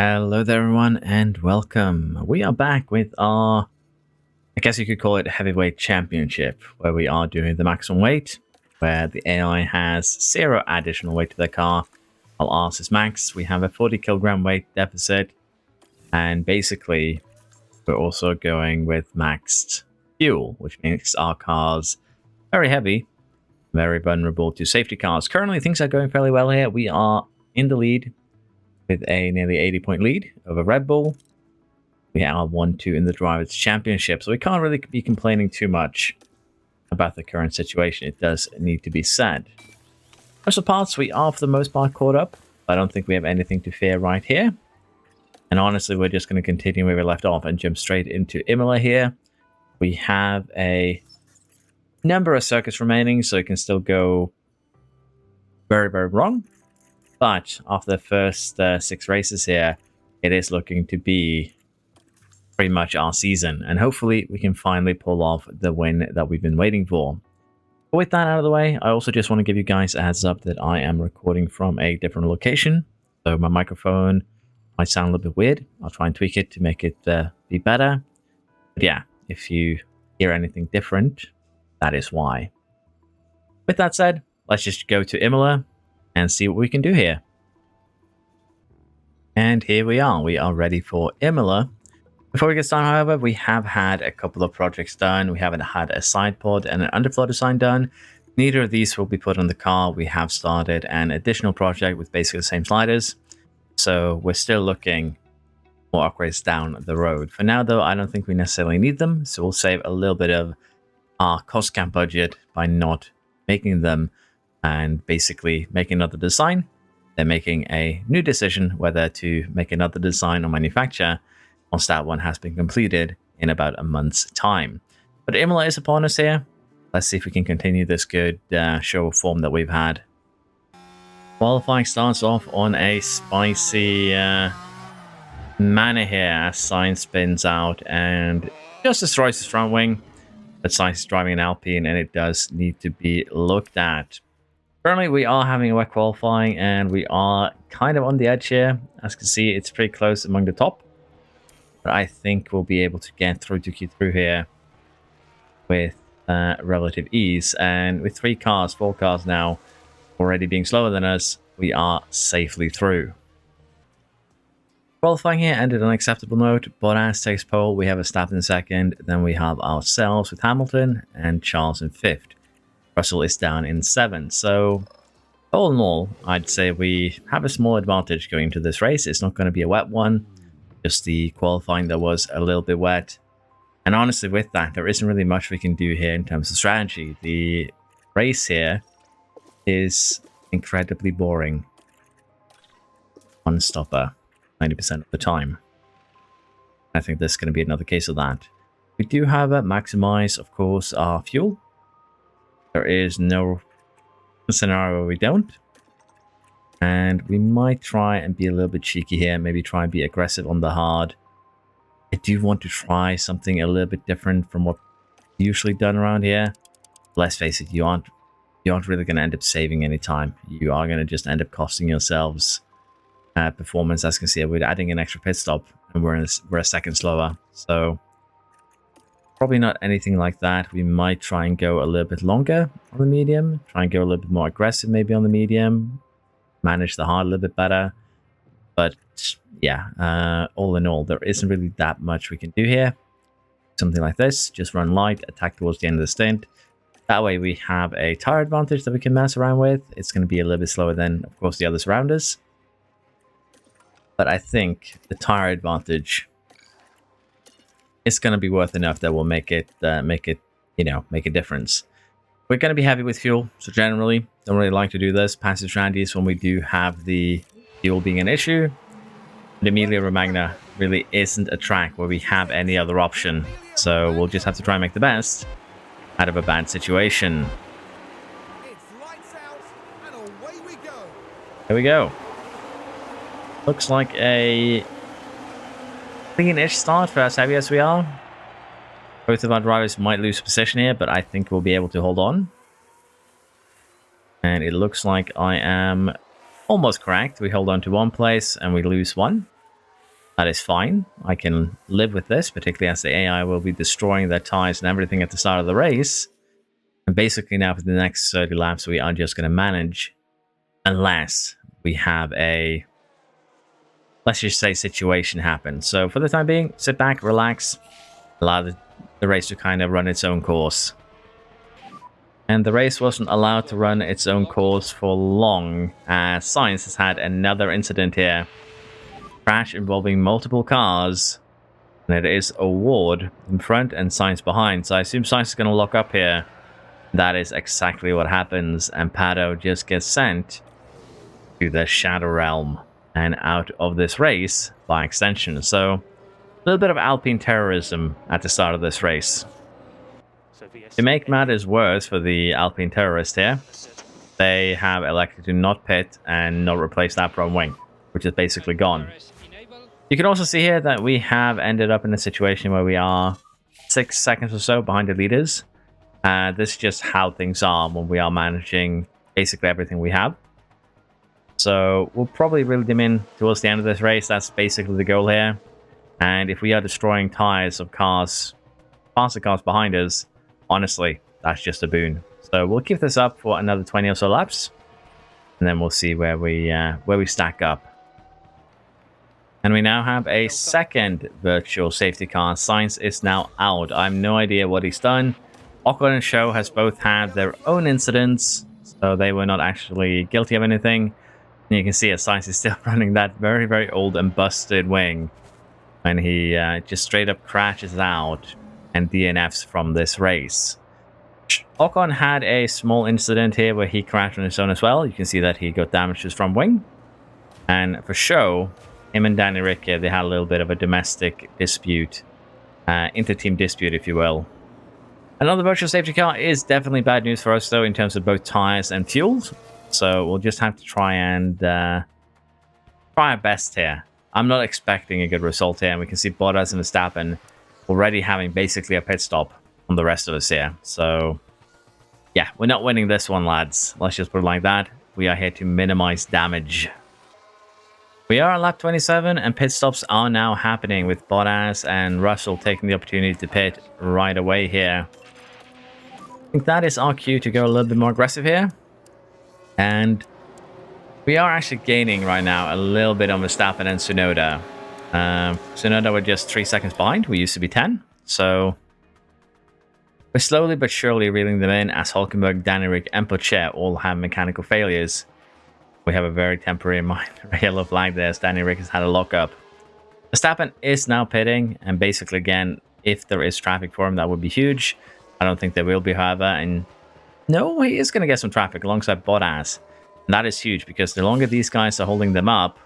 Hello there, everyone, and welcome. We are back with our, I guess you could call it heavyweight championship, where we are doing the maximum weight, where the AI has 0 additional weight to their car, while ours is max. We have a 40 kilogram weight deficit, and basically, we're also going with maxed fuel, which makes our cars very heavy, very vulnerable to safety cars. Currently, things are going fairly well here. We are in the lead with a nearly 80-point lead over Red Bull. We are 1-2 in the Drivers' Championship, so we can't really be complaining too much about the current situation. It does need to be said. Most of the parts, we are for the most part caught up. I don't think we have anything to fear right here. And honestly, we're just going to continue where we left off and jump straight into Imola here. We have a number of circuits remaining, so it can still go very, very wrong. But after the first 6 races here, it is looking to be pretty much our season. And hopefully we can finally pull off the win that we've been waiting for. But with that out of the way, I also just want to give you guys a heads up that I am recording from a different location. So my microphone might sound a little bit weird. I'll try and tweak it to make it be better. But yeah, if you hear anything different, that is why. With that said, let's just go to Imola and see what we can do here. And here we are. We are ready for Imola. Before we get started, however, we have had a couple of projects done. We haven't had a side pod and an underfloor design done. Neither of these will be put on the car. We have started an additional project with basically the same sliders. So we're still looking more upgrades down the road. For now, though, I don't think we necessarily need them. So we'll save a little bit of our cost cap budget by not making them and basically making another design. They're making a new decision whether to make another design or manufacture once that one has been completed in about a month's time. But Imola is upon us here. Let's see if we can continue this good show of form that we've had. Qualifying starts off on a spicy manner here as Sainz spins out and just destroys his front wing. But Sainz is driving an Alpine and it does need to be looked at. Currently, we are having a wet qualifying and we are kind of on the edge here. As you can see, it's pretty close among the top. But I think we'll be able to get through to Q3 here with relative ease. And with 4 cars now already being slower than us, we are safely through. Qualifying here ended on an acceptable note. Bottas takes pole, we have Verstappen in second, then we have ourselves with Hamilton and Charles in 5th. Russell is down in 7th. So all in all, I'd say we have a small advantage going into this race. It's not going to be a wet one. Just the qualifying that was a little bit wet. And honestly, with that, there isn't really much we can do here in terms of strategy. The race here is incredibly boring. One stopper 90% of the time. I think this is going to be another case of that. We do have a maximize, of course, our fuel. There is no scenario where we don't. And we might try and be a little bit cheeky here. Maybe try and be aggressive on the hard. I do want to try something a little bit different from what's usually done around here. Let's face it, you aren't really going to end up saving any time. You are going to just end up costing yourselves performance. As you can see, we're adding an extra pit stop and we're a second slower. So probably not anything like that. We might try and go a little bit longer on the medium. Try and go a little bit more aggressive maybe on the medium. Manage the hard a little bit better. But yeah, all in all, there isn't really that much we can do here. Something like this. Just run light, attack towards the end of the stint. That way we have a tire advantage that we can mess around with. It's going to be a little bit slower than, of course, the others around us. But I think the tire advantage is going to be worth enough that will make it make a difference. We're going to be heavy with fuel, so generally don't really like to do this. Passive strategies when we do have the fuel being an issue. But Emilia Romagna really isn't a track where we have any other option, so we'll just have to try and make the best out of a bad situation. It's lights out and away we go. Here we go. Looks like a clean-ish start for as heavy as we are. Both of our drivers might lose position here, but I think we'll be able to hold on. And it looks like I am almost correct. We hold on to one place and we lose one. That is fine. I can live with this, particularly as the AI will be destroying their tires and everything at the start of the race. And basically now for the next 30 laps, we are just going to manage unless we have a, let's just say, situation happen. So for the time being, sit back, relax, allow the race to kind of run its own course. And the race wasn't allowed to run its own course for long, as Science has had another incident here. Crash involving multiple cars, and it is Award in front and Science behind. So I assume Science is going to lock up here. That is exactly what happens, and Pato just gets sent to the Shadow Realm and out of this race by extension. So a little bit of Alpine terrorism at the start of this race. To make matters worse for the Alpine terrorists here, they have elected to not pit and not replace that front wing, which is basically gone. You can also see here that we have ended up in a situation where we are 6 seconds or so behind the leaders. This is just how things are when we are managing basically everything we have. So we'll probably reel them in towards the end of this race. That's basically the goal here. And if we are destroying tires of cars, faster cars behind us, honestly, that's just a boon. So we'll keep this up for another 20 or so laps, and then we'll see where we stack up. And we now have a second virtual safety car. Science is now out. I have no idea what he's done. Ocon and Show has both had their own incidents, so they were not actually guilty of anything. And you can see that Science is still running that very, very old and busted wing when he just straight up crashes out and DNFs from this race. Ocon had a small incident here where he crashed on his own as well. You can see that he got damage to his front wing. And for Show, him and Danny Rick here, they had a little bit of a domestic dispute, inter-team dispute, if you will. Another virtual safety car is definitely bad news for us, though, in terms of both tires and fuels. So we'll just have to try and try our best here. I'm not expecting a good result here, and we can see Bottas and Verstappen already having basically a pit stop on the rest of us here. So yeah, we're not winning this one, lads. Let's just put it like that. We are here to minimize damage. We are at lap 27, and pit stops are now happening with Bottas and Russell taking the opportunity to pit right away here. I think that is our cue to go a little bit more aggressive here. And we are actually gaining right now a little bit on Verstappen and Tsunoda. Tsunoda were just 3 seconds behind. We used to be 10. So we're slowly but surely reeling them in, as Hulkenberg, Danny Rick, and Pocher all have mechanical failures. We have a very temporary minor yellow flag there, as Danny Rick has had a lockup. Verstappen is now pitting, and basically, again, if there is traffic for him, that would be huge. I don't think there will be, however, and no, he is going to get some traffic alongside Bottas. And that is huge, because the longer these guys are holding them up,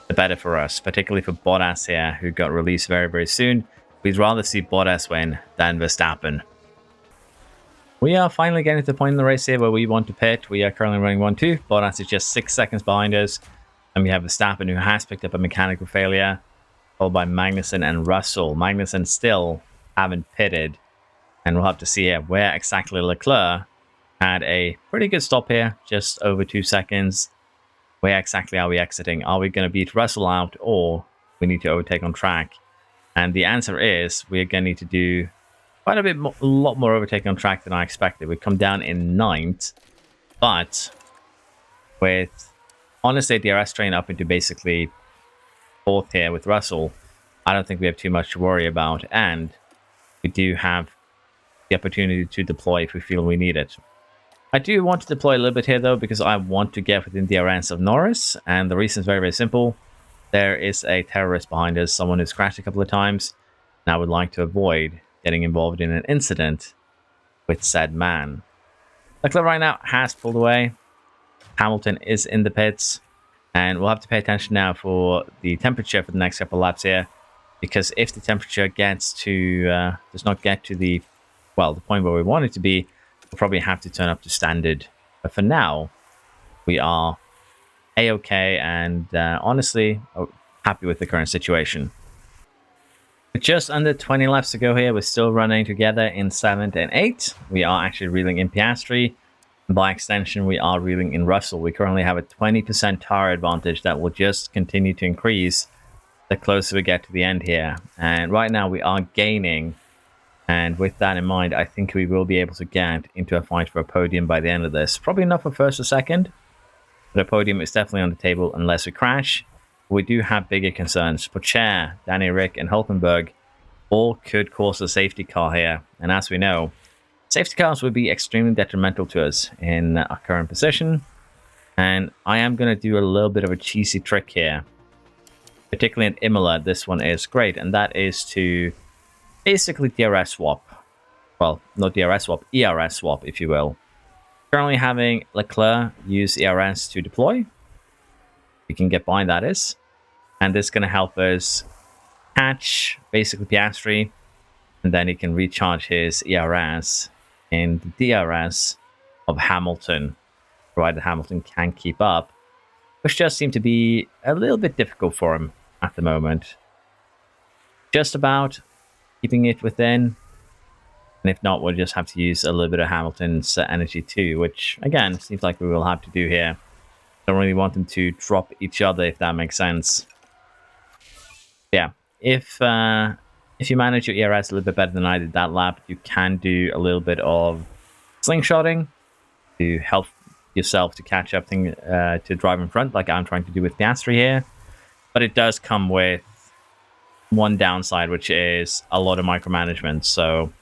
the better for us, particularly for Bottas here, who got released very, very soon. We'd rather see Bottas win than Verstappen. We are finally getting to the point in the race here where we want to pit. We are currently running 1-2. Bottas is just 6 seconds behind us. And we have Verstappen, who has picked up a mechanical failure, followed by Magnussen and Russell. Magnussen still haven't pitted. And we'll have to see here where exactly Leclerc had a pretty good stop here, just over 2 seconds. Where exactly are we exiting? Are we going to beat Russell out, or we need to overtake on track? And the answer is we're going to need to do quite a lot more overtaking on track than I expected. We come down in 9th, but with honestly DRS train up into basically 4th here with Russell, I don't think we have too much to worry about, and we do have the opportunity to deploy if we feel we need it. I do want to deploy a little bit here, though, because I want to get within the DRS of Norris, and the reason is very, very simple. There is a terrorist behind us, someone who's crashed a couple of times, and I would like to avoid getting involved in an incident with said man. Leclerc right now has pulled away. Hamilton is in the pits, and we'll have to pay attention now for the temperature for the next couple of laps here, because if the temperature gets to does not get to the point where we want it to be, we'll probably have to turn up to standard. But for now, we are a-okay, and honestly happy with the current situation. With just under 20 laps to go here, we're still running together in 7th and 8th. We are actually reeling in Piastri. By extension, we are reeling in Russell. We currently have a 20% tire advantage that will just continue to increase the closer we get to the end here. And right now we are gaining. And with that in mind, I think we will be able to get into a fight for a podium by the end of this. Probably not for first or second, but a podium is definitely on the table unless we crash. We do have bigger concerns. Pocher, Danny Rick, and Hulkenberg all could cause a safety car here. And as we know, safety cars would be extremely detrimental to us in our current position. And I am going to do a little bit of a cheesy trick here. Particularly in Imola, this one is great. And that is to basically DRS swap. Well, not DRS swap, ERS swap, if you will. Currently having Leclerc use ERS to deploy. We can get by, that is. And this is going to help us catch basically Piastri. And then he can recharge his ERS in the DRS of Hamilton, provided Hamilton can keep up. Which does seem to be a little bit difficult for him at the moment. Just about keeping it within. And if not, we'll just have to use a little bit of Hamilton's energy too, which, again, seems like we will have to do here. Don't really want them to drop each other, if that makes sense. Yeah, if you manage your ERS a little bit better than I did that lap, you can do a little bit of slingshotting to help yourself to catch up to drive in front, like I'm trying to do with Piastri here. But it does come with one downside, which is a lot of micromanagement. So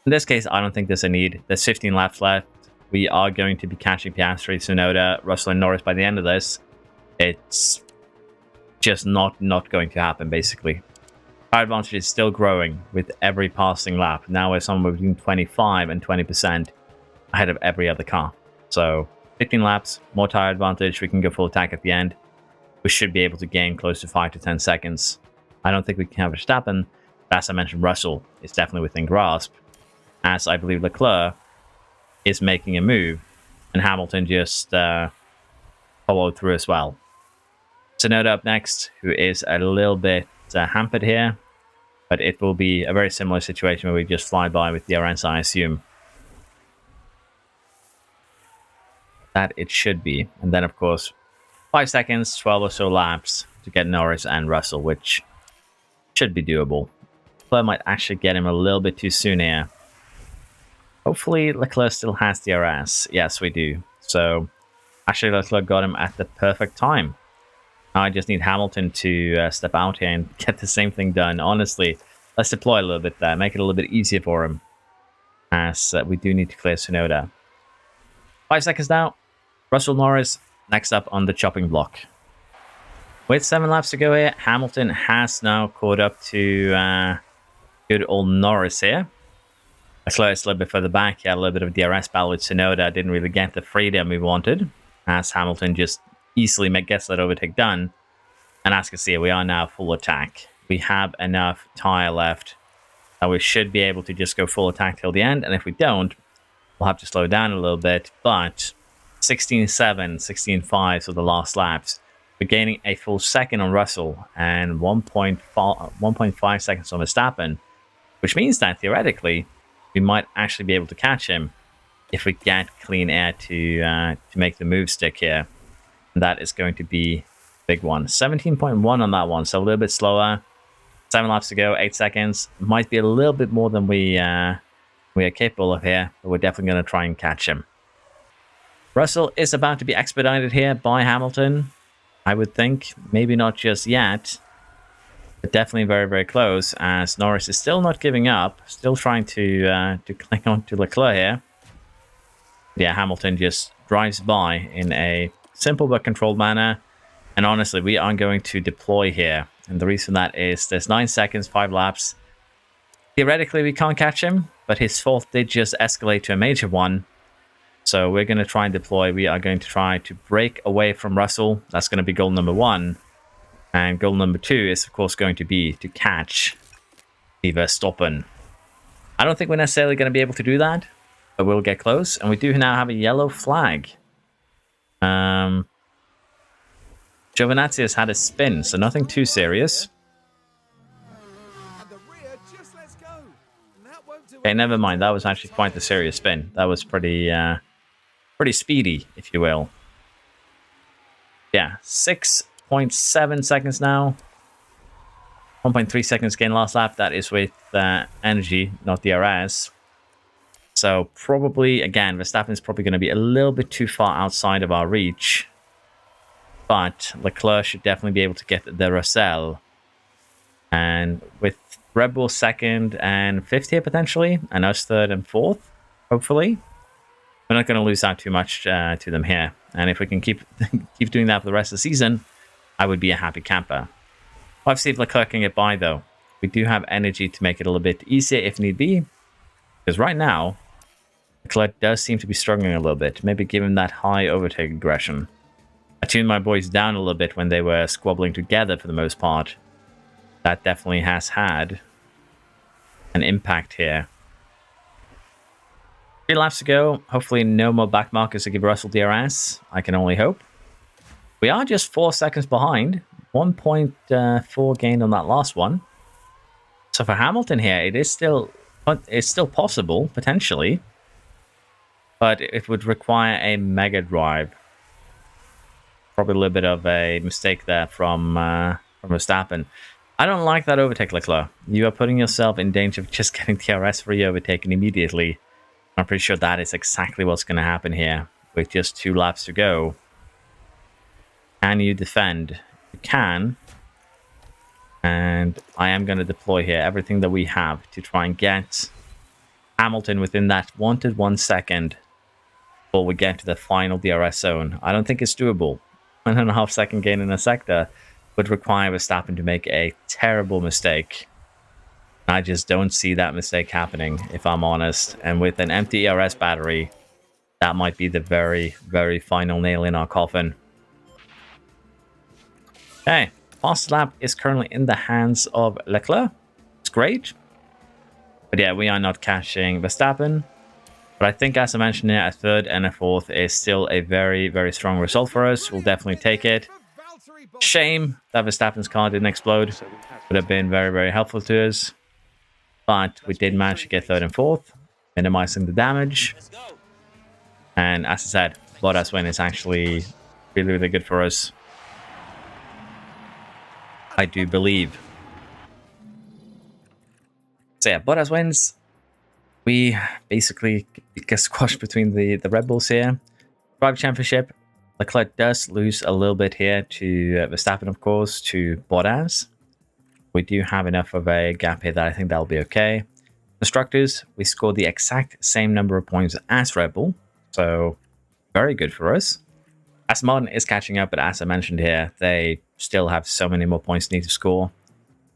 in this case, I don't think there's a need. There's 15 laps left. We are going to be catching Piastri, Tsunoda, Russell, and Norris by the end of this. It's just not going to happen, basically. Our advantage is still growing with every passing lap. Now we're somewhere between 25 and 20% ahead of every other car. So 15 laps, more tire advantage. We can go full attack at the end. We should be able to gain close to 5 to 10 seconds. I don't think we can have Verstappen. But as I mentioned, Russell is definitely within grasp. As I believe Leclerc is making a move. And Hamilton just followed through as well. Tsunoda up next, who is a little bit hampered here. But it will be a very similar situation where we just fly by with DRS, I assume. That it should be. And then, of course, 5 seconds, 12 or so laps to get Norris and Russell, which should be doable. Leclerc might actually get him a little bit too soon here. Hopefully, Leclerc still has DRS. Yes, we do. So, actually, Leclerc got him at the perfect time. Now I just need Hamilton to step out here and get the same thing done. Honestly, let's deploy a little bit there. Make it a little bit easier for him. As we do need to clear Tsunoda. 5 seconds now. Russell, Norris, next up on the chopping block. With 7 laps to go here, Hamilton has now caught up to good old Norris here. Leclerc is a little bit further back. He had a little bit of a DRS battle with Tsunoda. Didn't really get the freedom we wanted. As Hamilton just easily gets that overtake done. And as you can see, we are now full attack. We have enough tire left that we should be able to just go full attack till the end. And if we don't, we'll have to slow down a little bit. But 16.7, 16.5 for the last laps. We're gaining a full second on Russell and 1.5 seconds on Verstappen, which means that theoretically we might actually be able to catch him if we get clean air to make the move stick here. And that is going to be a big one. 17.1 on that one, so a little bit slower. 7 laps to go, 8 seconds. Might be a little bit more than we are capable of here, but we're definitely going to try and catch him. Russell is about to be expedited here by Hamilton. I would think. Maybe not just yet, but definitely very, very close, as Norris is still not giving up. Still trying to cling on to Leclerc here. Yeah, Hamilton just drives by in a simple but controlled manner. And honestly, we are going to deploy here. And the reason for that is there's 9 seconds, 5 laps. Theoretically, we can't catch him, but his fault did just escalate to a major one. So we're going to try and deploy. We are going to try to break away from Russell. That's going to be goal number 1. And goal number 2 is, of course, going to be to catch Verstappen. I don't think we're necessarily going to be able to do that, but we'll get close. And we do now have a yellow flag. Giovinazzi has had a spin, so nothing too serious. And the rear just lets go. And that won't do Okay, never mind. That was actually quite the serious spin. That was pretty speedy, if you will. Yeah, 6.7 seconds now. 1.3 seconds gain last lap. That is with energy, not DRS. So probably, again, Verstappen is probably going to be a little bit too far outside of our reach. But Leclerc should definitely be able to get the Russell. And with Red Bull second and fifth here potentially, and us third and fourth, hopefully, we're not going to lose out too much to them here. And if we can keep doing that for the rest of the season, I would be a happy camper. Let's see if Leclerc can get by, though. We do have energy to make it a little bit easier if need be. Because right now, Leclerc does seem to be struggling a little bit. Maybe give him that high overtake aggression. I tuned my boys down a little bit when they were squabbling together for the most part. That definitely has had an impact here. 3 laps to go. Hopefully no more back markers to give Russell DRS. I can only hope. We are just 4 seconds behind. 1.4 gained on that last one. So for Hamilton here, it's still possible, potentially. But it would require a mega drive. Probably a little bit of a mistake there from Verstappen. I don't like that overtake, Leclerc. You are putting yourself in danger of just getting DRS free overtaken immediately. I'm pretty sure that is exactly what's going to happen here. With just 2 laps to go. Can you defend? You can. And I am going to deploy here everything that we have to try and get Hamilton within that wanted 1 second before we get to the final DRS zone. I don't think it's doable. 1.5 second gain in a sector would require Verstappen to make a terrible mistake. I just don't see that mistake happening, if I'm honest. And with an empty ERS battery, that might be the very, very final nail in our coffin. Okay, fast lap is currently in the hands of Leclerc. It's great. But yeah, we are not catching Verstappen. But I think, as I mentioned here, a third and a fourth is still a very, very strong result for us. We'll definitely take it. Shame that Verstappen's car didn't explode. Would have been very, very helpful to us. But we did manage to get third and fourth, minimizing the damage. And as I said, Bottas win is actually really, really good for us. I do believe. So yeah, Bottas wins. We basically get squashed between the Red Bulls here. Driver Championship. Leclerc does lose a little bit here to Verstappen, of course, to Bottas. We do have enough of a gap here that I think that'll be okay. Constructors, we scored the exact same number of points as Red Bull. So, very good for us. Aston Martin is catching up, but as I mentioned here, they still have so many more points they need to score.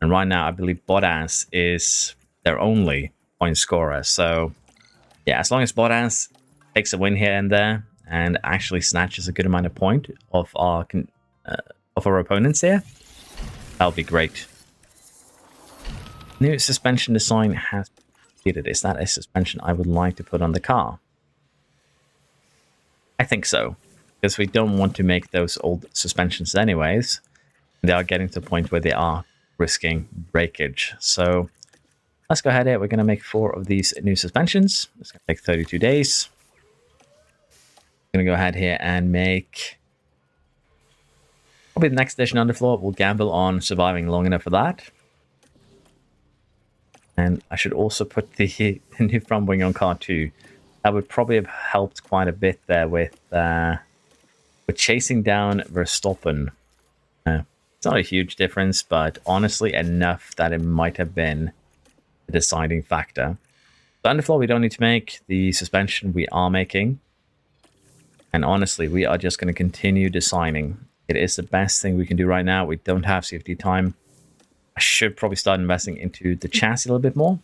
And right now, I believe Bottas is their only point scorer. So, yeah, as long as Bottas takes a win here and there and actually snatches a good amount of point of our opponents here, that'll be great. New suspension design has been completed. Is that a suspension I would like to put on the car? I think so, because we don't want to make those old suspensions anyways. They are getting to the point where they are risking breakage. So let's go ahead here. We're going to make 4 of these new suspensions. It's going to take 32 days. I'm going to go ahead here and make probably the next edition underfloor. We'll gamble on surviving long enough for that. And I should also put the new front wing on car too. That would probably have helped quite a bit there with chasing down Verstappen. It's not a huge difference, but honestly enough that it might have been the deciding factor. The underfloor we don't need to make. The suspension we are making. And honestly, we are just going to continue designing. It is the best thing we can do right now. We don't have CFD time. I should probably start investing into the chassis a little bit more.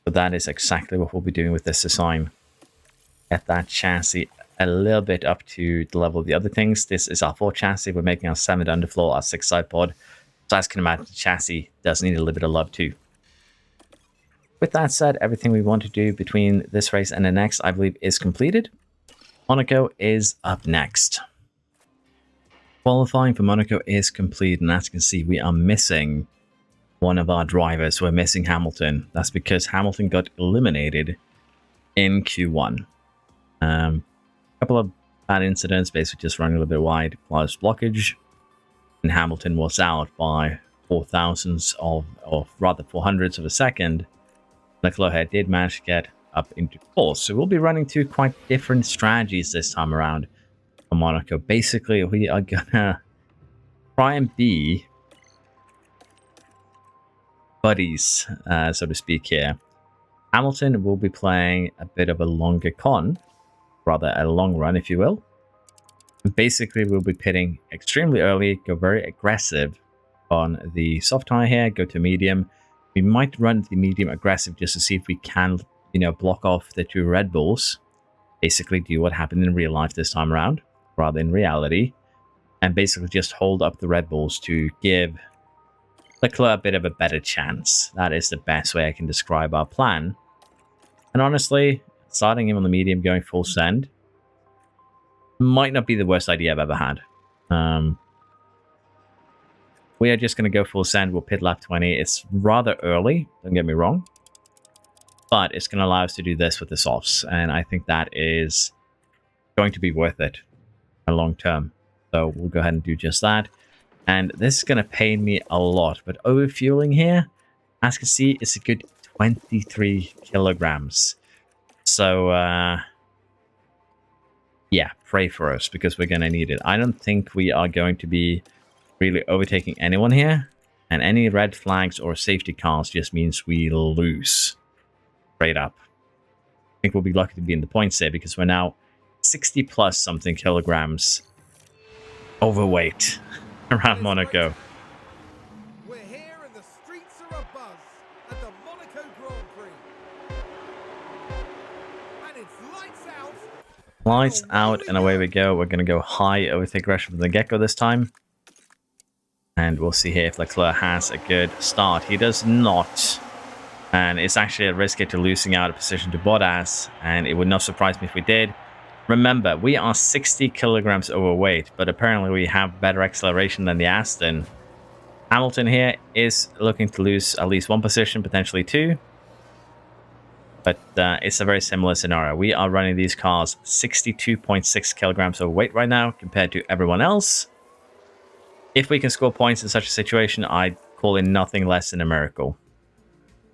But that is exactly what we'll be doing with this design. Get that chassis a little bit up to the level of the other things. This is our 4th chassis. We're making our 7th underfloor, our 6th side pod. So as you can imagine, the chassis does need a little bit of love too. With that said, everything we want to do between this race and the next, I believe, is completed. Monaco is up next. Qualifying for Monaco is complete, and as you can see, we are missing one of our drivers. We're missing Hamilton. That's because Hamilton got eliminated in Q1. A couple of bad incidents, basically just running a little bit wide, plus blockage, and Hamilton was out by 4,000s or rather 400s of a second, Leclerc here did manage to get up into fourth. So we'll be running two quite different strategies this time around for Monaco. Basically, we are gonna try and be buddies, so to speak here. Hamilton will be playing a bit of a longer con, rather a long run, if you will. Basically, we'll be pitting extremely early, go very aggressive on the soft tire here, go to medium. We might run the medium aggressive just to see if we can, block off the two Red Bulls. Basically do what happened in real life this time around, rather in reality. And basically just hold up the Red Bulls to give Leclerc a bit of a better chance. That is the best way I can describe our plan. And honestly, starting him on the medium, going full send, might not be the worst idea I've ever had. We are just going to go full send. We'll pit lap 20. It's rather early, don't get me wrong. But it's going to allow us to do this with the softs. And I think that is going to be worth it in the long term. So we'll go ahead and do just that. And this is going to pain me a lot. But overfueling here, as you can see, it's a good 23 kilograms. So, yeah, pray for us because we're going to need it. I don't think we are going to be really overtaking anyone here. And any red flags or safety cars just means we lose. Straight up. I think we'll be lucky to be in the points there because we're now 60 plus something kilograms overweight around Monaco. We're here and the streets are abuzz at the Monaco Grand Prix. And it's lights out. Lights out and away we go. We're going to go high overtake aggression from the get-go this time. And we'll see here if Leclerc has a good start. He does not. And it's actually a risk to losing out a position to Bottas. And it would not surprise me if we did. Remember, we are 60 kilograms overweight, but apparently we have better acceleration than the Aston. Hamilton here is looking to lose at least one position, potentially two. But it's a very similar scenario. We are running these cars 62.6 kilograms overweight right now compared to everyone else. If we can score points in such a situation, I'd call in nothing less than a miracle.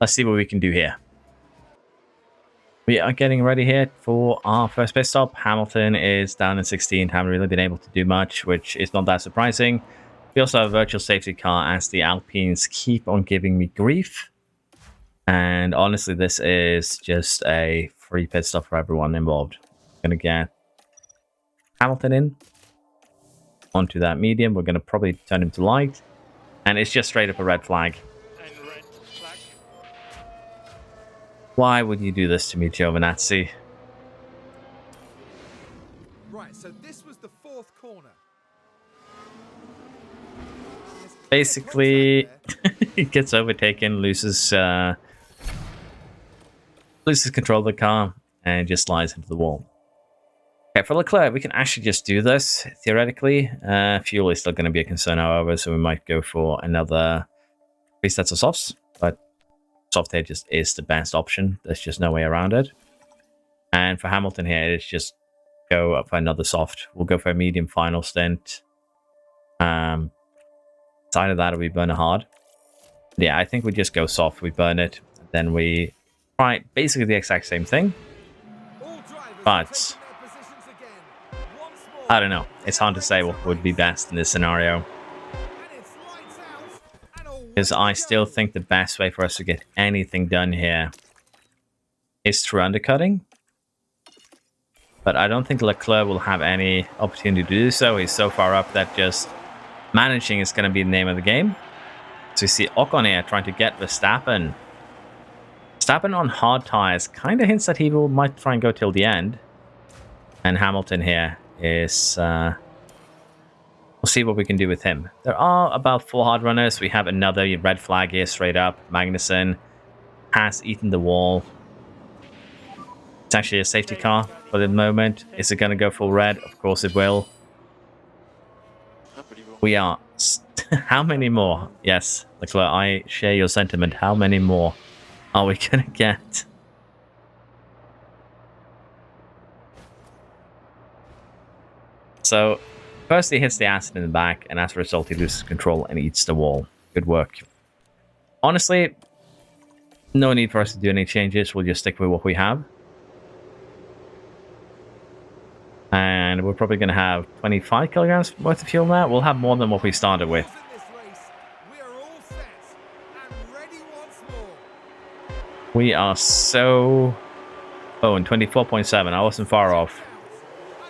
Let's see what we can do here. We are getting ready here for our first pit stop. Hamilton is down in 16. Haven't really been able to do much, which is not that surprising. We also have a virtual safety car as the Alpines keep on giving me grief. And honestly, this is just a free pit stop for everyone involved. Going to get Hamilton in onto that medium. We're going to probably turn him to light. And it's just straight up a red flag. Why would you do this to me, Giovinazzi? Right, so this was the fourth corner. Basically, he gets overtaken, loses control of the car, and just slides into the wall. Okay, for Leclerc, we can actually just do this, theoretically. Fuel is still going to be a concern, however, so we might go for another 3 sets of softs, but soft air just is the best option. There's just no way around it. And for Hamilton here, it's just go up for another soft. We'll go for a medium final stint. Side of that, we burn it hard. Yeah, I think we just go soft. We burn it. Then we try basically the exact same thing. But I don't know. It's hard to say what would be best in this scenario. Because I still think the best way for us to get anything done here is through undercutting. But I don't think Leclerc will have any opportunity to do so. He's so far up that just managing is going to be the name of the game. So you see Ocon here trying to get Verstappen. Verstappen on hard tires kind of hints that he might try and go till the end. And Hamilton here is... we'll see what we can do with him. There are about 4 hard runners. We have another red flag here straight up. Magnussen has eaten the wall. It's actually a safety car for the moment. Is it going to go full red? Of course it will. We are... How many more? Yes, Leclerc, I share your sentiment. How many more are we going to get? So... First, he hits the Aston in the back, and as a result, he loses control and eats the wall. Good work. Honestly, no need for us to do any changes. We'll just stick with what we have. And we're probably going to have 25 kilograms worth of fuel now. We'll have more than what we started with. In this race, we are all set and ready once more. We are so... Oh, and 24.7. I wasn't far off.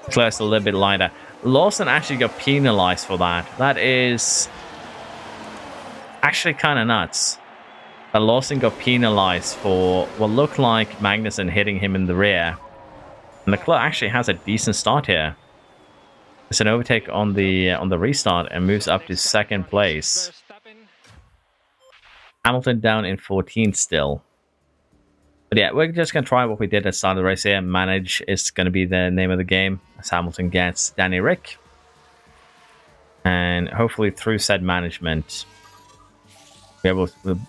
Leclerc's a little bit lighter. Lawson actually got penalized for that. That is actually kind of nuts. That Lawson got penalized for what looked like Magnussen hitting him in the rear. And Leclerc actually has a decent start here. It's an overtake on the restart and moves up to second place. Hamilton down in 14th still. But yeah, we're just going to try what we did at the start of the race here. Manage is going to be the name of the game as Hamilton gets Danny Rick. And hopefully through said management,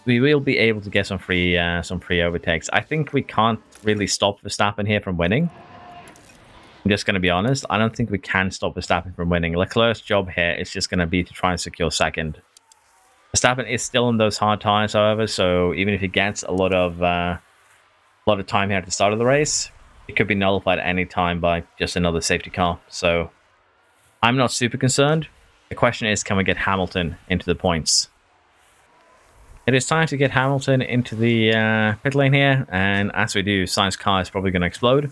we will be able to get some free overtakes. I think we can't really stop Verstappen here from winning. I'm just going to be honest. I don't think we can stop Verstappen from winning. Leclerc's job here is just going to be to try and secure second. Verstappen is still in those hard tires, however, so even if he gets a lot of time here at the start of the race, it could be nullified at any time by just another safety car. So I'm not super concerned. The question is, can we get Hamilton into the points? It is time to get Hamilton into the pit lane here, and as we do, Sainz's car is probably going to explode.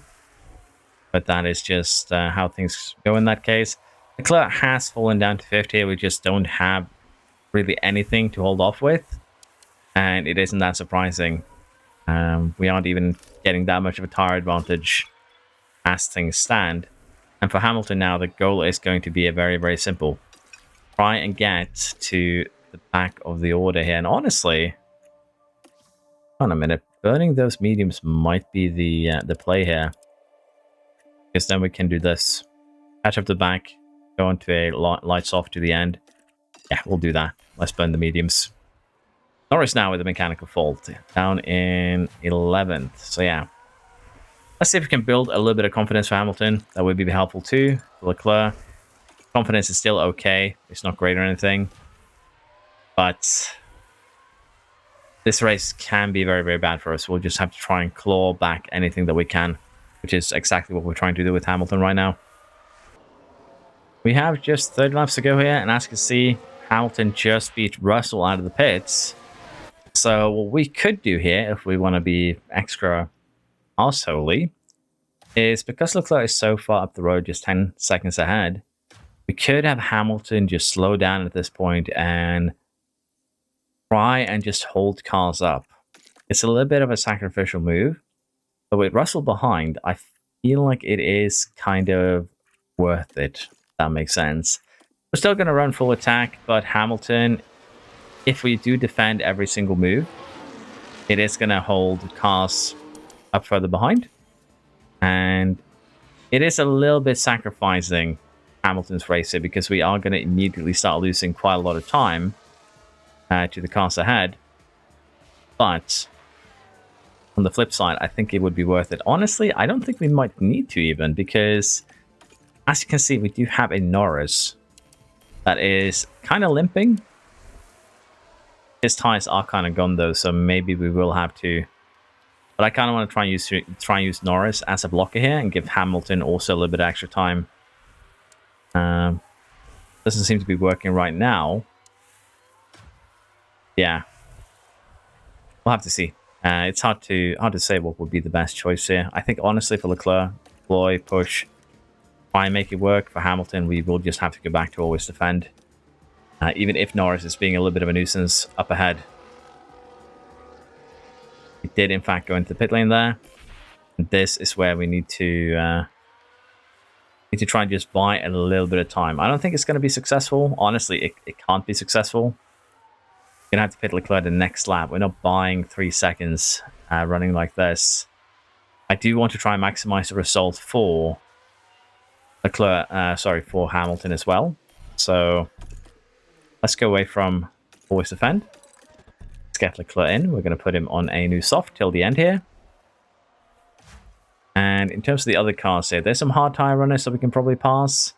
But that is just how things go in that case. Leclerc has fallen down to 50. We just don't have really anything to hold off with, and it isn't that surprising. We aren't even getting that much of a tire advantage as things stand. And for Hamilton now, the goal is going to be a very, very simple. Try and get to the back of the order here. And honestly, hold on a minute. Burning those mediums might be the play here. Because then we can do this. Catch up the back. Go into a lights off to the end. Yeah, we'll do that. Let's burn the mediums. Norris now with a mechanical fault. Down in 11th. So yeah. Let's see if we can build a little bit of confidence for Hamilton. That would be helpful too. Leclerc. Confidence is still okay. It's not great or anything. But this race can be very, very bad for us. We'll just have to try and claw back anything that we can. Which is exactly what we're trying to do with Hamilton right now. We have just 30 laps to go here. And as you can see, Hamilton just beat Russell out of the pits. So what we could do here, if we want to be extra arseholy, is because Leclerc is so far up the road, just 10 seconds ahead, we could have Hamilton just slow down at this point and try and just hold cars up. It's a little bit of a sacrificial move, but with Russell behind, I feel like it is kind of worth it, if that makes sense. We're still going to run full attack, but Hamilton, if we do defend every single move, it is going to hold cars up further behind. And it is a little bit sacrificing Hamilton's race here because we are going to immediately start losing quite a lot of time to the cars ahead. But on the flip side, I think it would be worth it. Honestly, I don't think we might need to even because, as you can see, we do have a Norris that is kind of limping. His tires are kind of gone though, so maybe we will have to. But I kind of want to try and use Norris as a blocker here and give Hamilton also a little bit of extra time. Doesn't seem to be working right now. Yeah, we'll have to see. It's hard to say what would be the best choice here. I think honestly for Leclerc, deploy, push, try and make it work. For Hamilton, we will just have to go back to always defend. Even if Norris is being a little bit of a nuisance up ahead. He did in fact go into the pit lane there. And this is where we need to try and just buy a little bit of time. I don't think it's going to be successful. Honestly, it can't be successful. You're going to have to pit Leclerc the next lap. We're not buying 3 seconds running like this. I do want to try and maximize the result for Leclerc, for Hamilton as well. So let's go away from always defend. Let's get Leclerc in. We're going to put him on a new soft till the end here. And in terms of the other cars here, there's some hard tire runners that we can probably pass.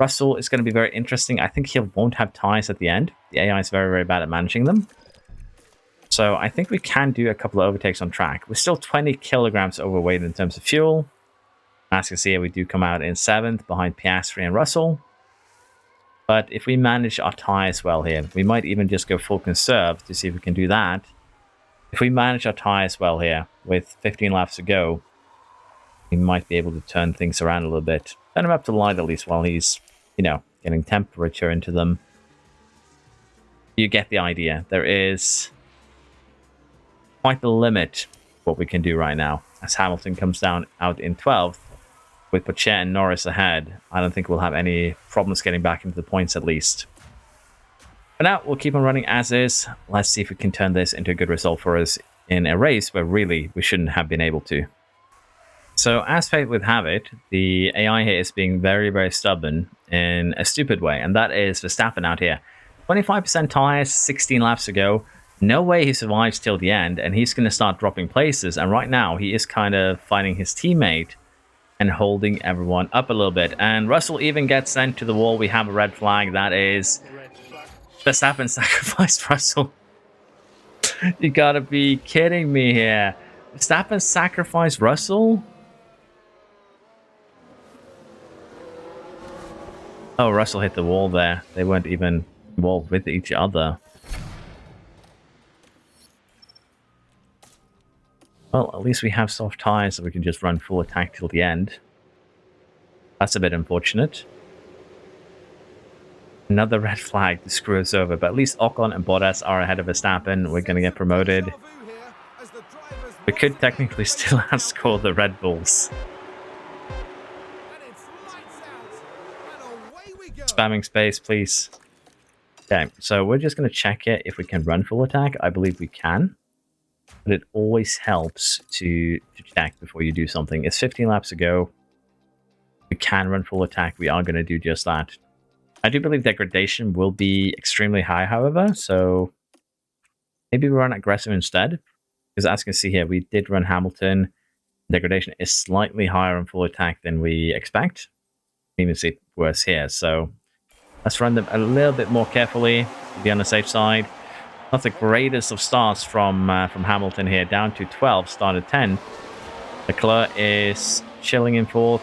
Russell is going to be very interesting. I think he won't have tires at the end. The AI is very, very bad at managing them. So I think we can do a couple of overtakes on track. We're still 20 kilograms overweight in terms of fuel. As you can see, we do come out in 7th behind Piastri and Russell. But if we manage our tires well here, we might even just go full conserve to see if we can do that. If we manage our tires well here with 15 laps to go, we might be able to turn things around a little bit. Turn him up to light at least while he's, you know, getting temperature into them. You get the idea. There is quite the limit what we can do right now. As Hamilton comes down out in 12th, with Pocher and Norris ahead, I don't think we'll have any problems getting back into the points at least. For now, we'll keep on running as is. Let's see if we can turn this into a good result for us in a race where really we shouldn't have been able to. So as fate would have it, the AI here is being very, very stubborn in a stupid way, and that is Verstappen out here. 25% tires, 16 laps to go. No way he survives till the end, and he's going to start dropping places. And right now, he is kind of fighting his teammate and holding everyone up a little bit. And Russell even gets sent to the wall. We have a red flag. That is Verstappen sacrificed Russell. You gotta be kidding me here. Verstappen sacrificed Russell? Oh, Russell hit the wall there. They weren't even involved with each other. Well, at least we have soft tires so we can just run full attack till the end. That's a bit unfortunate. Another red flag to screw us over, but at least Ocon and Bottas are ahead of Verstappen. We're going to get promoted. We could technically still outscore the Red Bulls. Spamming space, please. Okay, so we're just going to check it if we can run full attack. I believe we can. But it always helps to check before you do something. It's 15 laps to go. We can run full attack. We are going to do just that. I do believe degradation will be extremely high, however. So maybe we run aggressive instead. Because as you can see here, we did run Hamilton. Degradation is slightly higher on full attack than we expect. Even see it worse here. So let's run them a little bit more carefully to be on the safe side. Not the greatest of starts from Hamilton here, down to 12, started 10. Leclerc is chilling in 4th.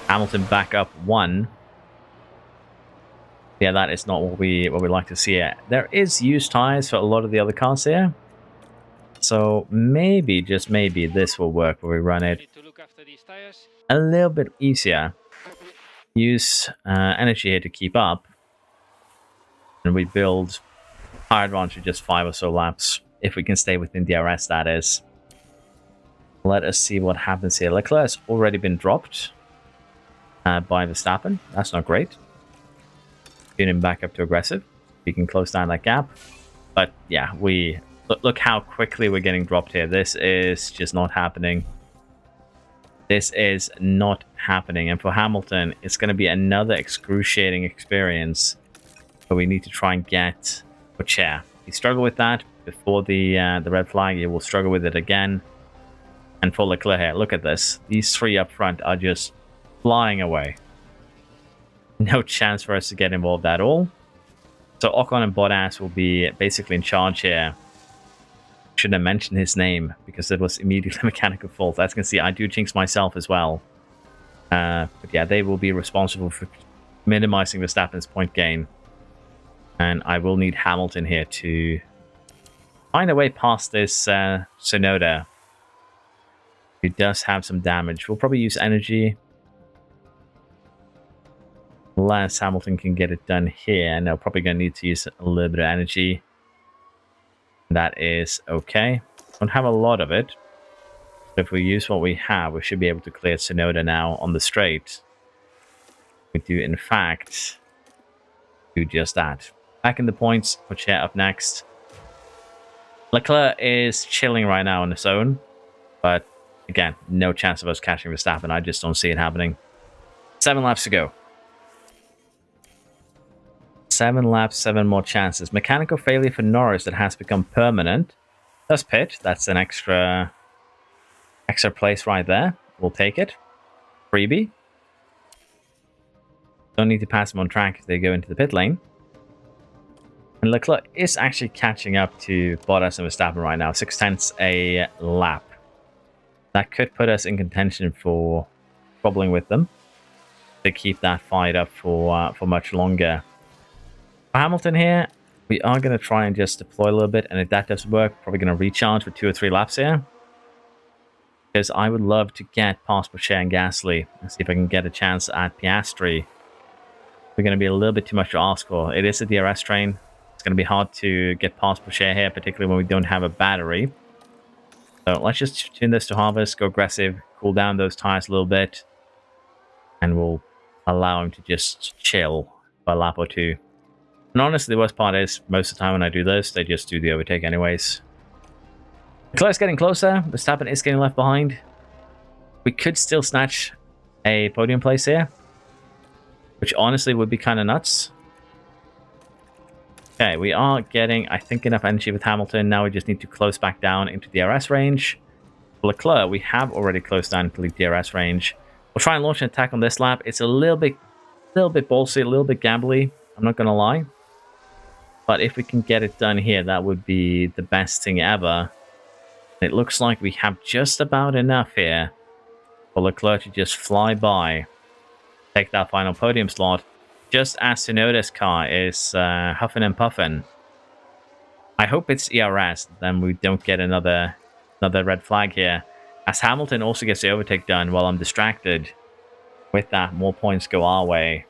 Hamilton back up 1. Yeah, that is not what we like to see here. There is used tires for a lot of the other cars here. So maybe, just maybe, this will work where we run it a little bit easier. Use energy here to keep up. And we build tire advantage just 5 or so laps. If we can stay within DRS, that is. Let us see what happens here. Leclerc has already been dropped by Verstappen. That's not great. Tune him back up to aggressive. We can close down that gap. But yeah, we look how quickly we're getting dropped here. This is just not happening. This is not happening. And for Hamilton, it's going to be another excruciating experience. But we need to try and get Pocher. He struggled with that before the red flag. He will struggle with it again. And for Leclerc here, look at this. These 3 up front are just flying away. No chance for us to get involved at all. So Ocon and Bottas will be basically in charge here. Shouldn't have mentioned his name because it was immediately a mechanical fault. As you can see, I do jinx myself as well. But yeah, they will be responsible for minimizing Verstappen's point gain. And I will need Hamilton here to find a way past this Tsunoda, who does have some damage. We'll probably use energy. Unless Hamilton can get it done here. And they're probably going to need to use a little bit of energy. That is okay. Don't have a lot of it. But if we use what we have, we should be able to clear Tsunoda now on the straight. We do, in fact, do just that. Back in the points. Pocher up next. Leclerc is chilling right now on his own. But, again, no chance of us catching Verstappen. I just don't see it happening. 7 laps to go. 7 laps, 7 more chances. Mechanical failure for Norris that has become permanent. Does pit. That's an extra place right there. We'll take it. Freebie. Don't need to pass them on track if they go into the pit lane. And Leclerc is actually catching up to Bottas and Verstappen right now. 0.6 a lap. That could put us in contention for troubling with them. To keep that fired up for much longer. For Hamilton here, we are going to try and just deploy a little bit. And if that doesn't work, probably going to recharge for 2 or 3 laps here. Because I would love to get past Pourchaire and Gasly. And see if I can get a chance at Piastri. We're going to be a little bit too much to ask for. It is a DRS train. It's going to be hard to get past Pourchaire here, particularly when we don't have a battery. So let's just tune this to harvest, go aggressive, cool down those tires a little bit. And we'll allow him to just chill for a lap or 2. And honestly, the worst part is, most of the time when I do this, they just do the overtake anyways. Leclerc's getting closer. Verstappen is getting left behind. We could still snatch a podium place here, which honestly would be kind of nuts. Okay, we are getting, I think, enough energy with Hamilton. Now we just need to close back down into DRS range. For Leclerc, we have already closed down into DRS range. We'll try and launch an attack on this lap. It's a little bit ballsy, a little bit gambly. I'm not going to lie. But if we can get it done here, that would be the best thing ever. It looks like we have just about enough here for Leclerc to just fly by. Take that final podium slot. Just as Tsunoda's car is huffing and puffing. I hope it's ERS, then we don't get another red flag here. As Hamilton also gets the overtake done while I'm distracted. With that, more points go our way.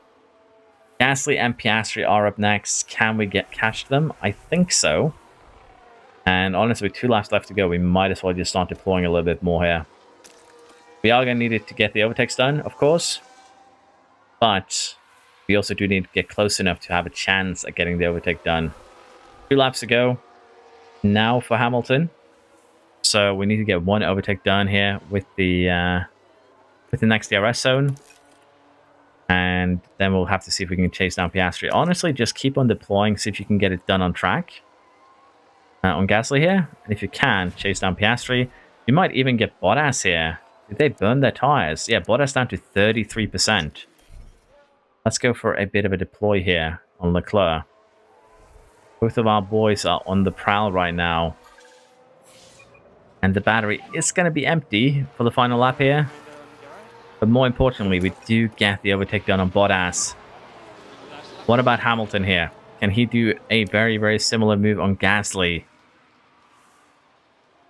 Gasly and Piastri are up next. Can we catch them? I think so. And honestly, with 2 laps left to go, we might as well just start deploying a little bit more here. We are going to need it to get the overtakes done, of course. But we also do need to get close enough to have a chance at getting the overtake done. 2 laps to go now for Hamilton. So we need to get 1 overtake done here with the next DRS zone. And then we'll have to see if we can chase down Piastri. Honestly, just keep on deploying, see if you can get it done on track. On Gasly here. And if you can, chase down Piastri. You might even get Bottas here. Did they burn their tires? Yeah, Bottas down to 33%. Let's go for a bit of a deploy here on Leclerc. Both of our boys are on the prowl right now. And the battery is going to be empty for the final lap here. But more importantly, we do get the overtake done on Bottas. What about Hamilton here? Can he do a very, very similar move on Gasly?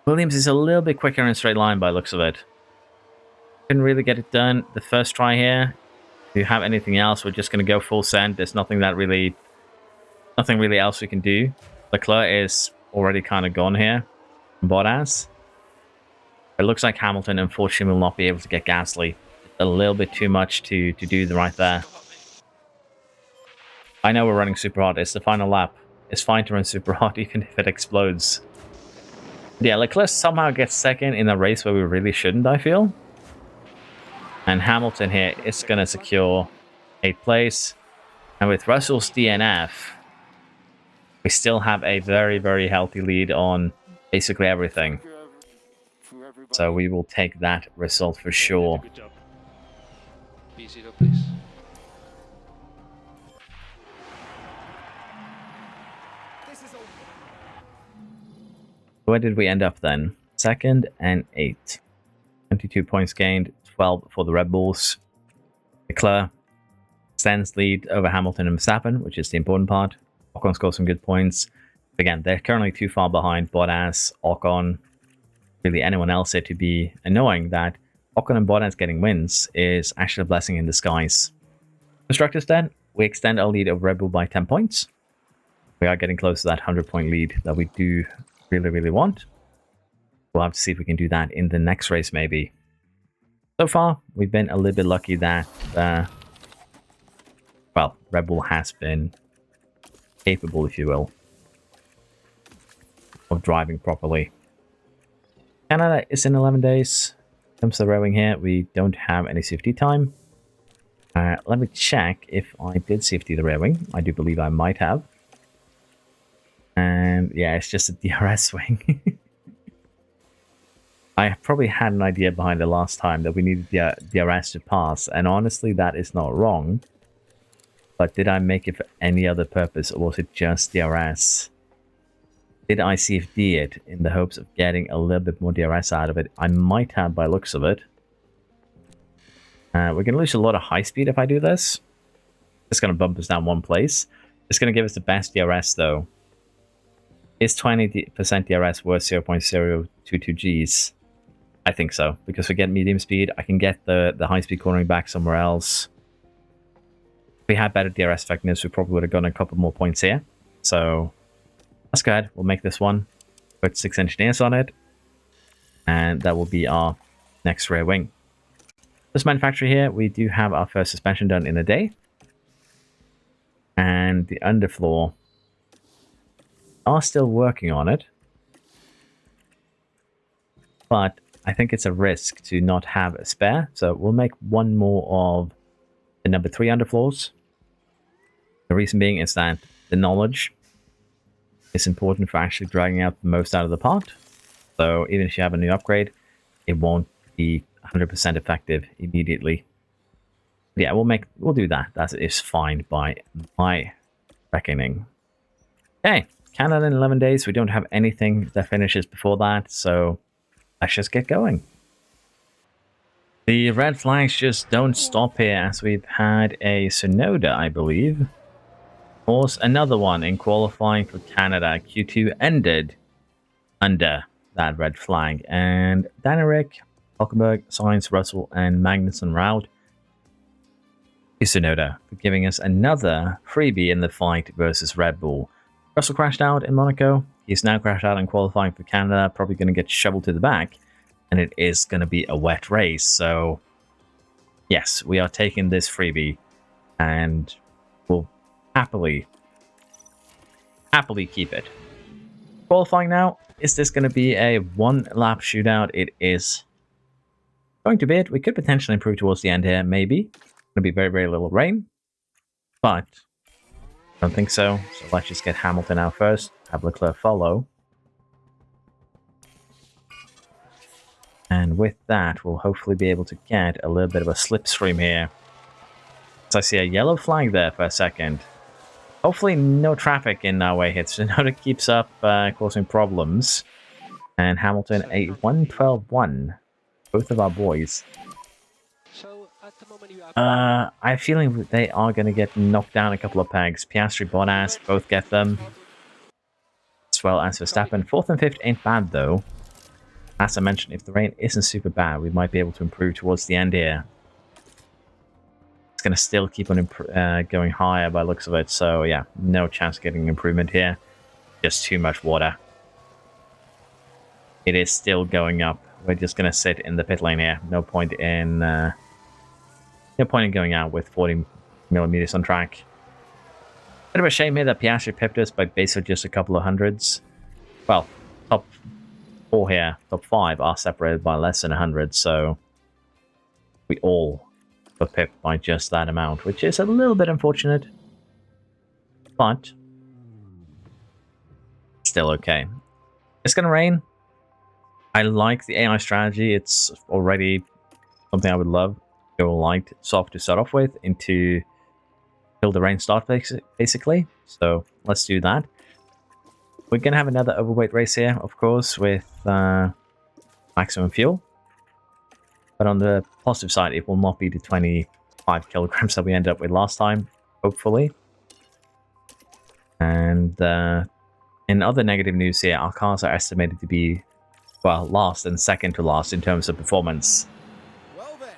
Williams is a little bit quicker in a straight line by the looks of it. Couldn't really get it done the first try here. If you have anything else, we're just going to go full send. There's nothing really else we can do. Leclerc is already kind of gone here from Bottas. It looks like Hamilton, unfortunately, will not be able to get Gasly. A little bit too much to do right there. I know we're running super hot. It's the final lap. It's fine to run super hot even if it explodes. Yeah, Leclerc somehow gets second in a race where we really shouldn't, I feel. And Hamilton here is going to secure 8th place. And with Russell's DNF, we still have a very, very healthy lead on basically everything. So we will take that result for sure. B0, please. Where did we end up then? 2nd and 8th. 22 points gained, 12 for the Red Bulls. Leclerc extends lead over Hamilton and Verstappen, which is the important part. Ocon scores some good points. Again, they're currently too far behind Bottas, Ocon, really anyone else here to be annoying. That Ocon and Bottas getting wins is actually a blessing in disguise. Constructors then, we extend our lead over Red Bull by 10 points. We are getting close to that 100-point lead that we do really, really want. We'll have to see if we can do that in the next race, maybe. So far, we've been a little bit lucky that, well, Red Bull has been capable, if you will, of driving properly. Canada is in 11 days. When it comes to the rowing here, we don't have any safety time. Let me check if I did safety the rowing. I do believe I might have. And yeah, it's just a DRS swing. I probably had an idea behind the last time that we needed the DRS to pass, and honestly, that is not wrong. But did I make it for any other purpose, or was it just DRS? Did I CFD it in the hopes of getting a little bit more DRS out of it? I might have by looks of it. We're going to lose a lot of high speed if I do this. It's going to bump us down one place. It's going to give us the best DRS though. Is 20% DRS worth 0.022 Gs? I think so, because we get medium speed. I can get the high speed cornering back somewhere else. If we had better DRS effectiveness, we probably would have gotten a couple more points here. So let's go ahead. We'll make this one. Put 6 engineers on it. And that will be our next rear wing. This manufacturer here, we do have our first suspension done in a day. And the underfloor are still working on it. But I think it's a risk to not have a spare. So we'll make one more of the number 3 underfloors. The reason being is that the knowledge is important for actually dragging out the most out of the part. So even if you have a new upgrade, it won't be 100% effective immediately. But yeah, we'll do that. That is fine by my reckoning. Okay, Canada in 11 days. We don't have anything that finishes before that, so let's just get going. The red flags just don't stop here, as we've had a Sonoda, I believe. Of course, another one in qualifying for Canada. Q2 ended under that red flag, and Danerik, Hulkenberg, Sainz, Russell, and Magnussen were out. Sonoda for giving us another freebie in the fight versus Red Bull. Russell crashed out in Monaco. He's now crashed out in qualifying for Canada, probably going to get shoveled to the back, and it is going to be a wet race. So yes, we are taking this freebie, and we'll happily keep it. Qualifying now. Is this going to be a one-lap shootout? It is going to be it. We could potentially improve towards the end here, maybe. Going to be very, very little rain, but I don't think so. So let's just get Hamilton out first, have Leclerc follow. And with that, we'll hopefully be able to get a little bit of a slipstream here. So I see a yellow flag there for a second. Hopefully no traffic in our way hits. Sonoda keeps up causing problems. And Hamilton a 1:12.1. Both of our boys. I have a feeling they are going to get knocked down a couple of pegs. Piastri, Bottas, both get them. As well as Verstappen. 4th and 5th ain't bad though. As I mentioned, if the rain isn't super bad, we might be able to improve towards the end here. It's going to still keep on going higher by looks of it. So yeah, no chance of getting an improvement here. Just too much water. It is still going up. We're just going to sit in the pit lane here. No point in going out with 40 millimeters on track. Bit of a shame here that Piastri pipped us by basically just a couple of hundreds. Well, top 4 here, top 5 are separated by less than 100, so we all got pipped by just that amount, which is a little bit unfortunate, but still okay. It's gonna rain. I like the AI strategy. It's already something I would love. Go light soft to start off with into till the rain starts basically. So let's do that. We're gonna have another overweight race here, of course, with maximum fuel. But on the positive side, it will not be the 25 kilograms that we ended up with last time, hopefully. And in other negative news here, our cars are estimated to be, well, last and second to last in terms of performance. Well then,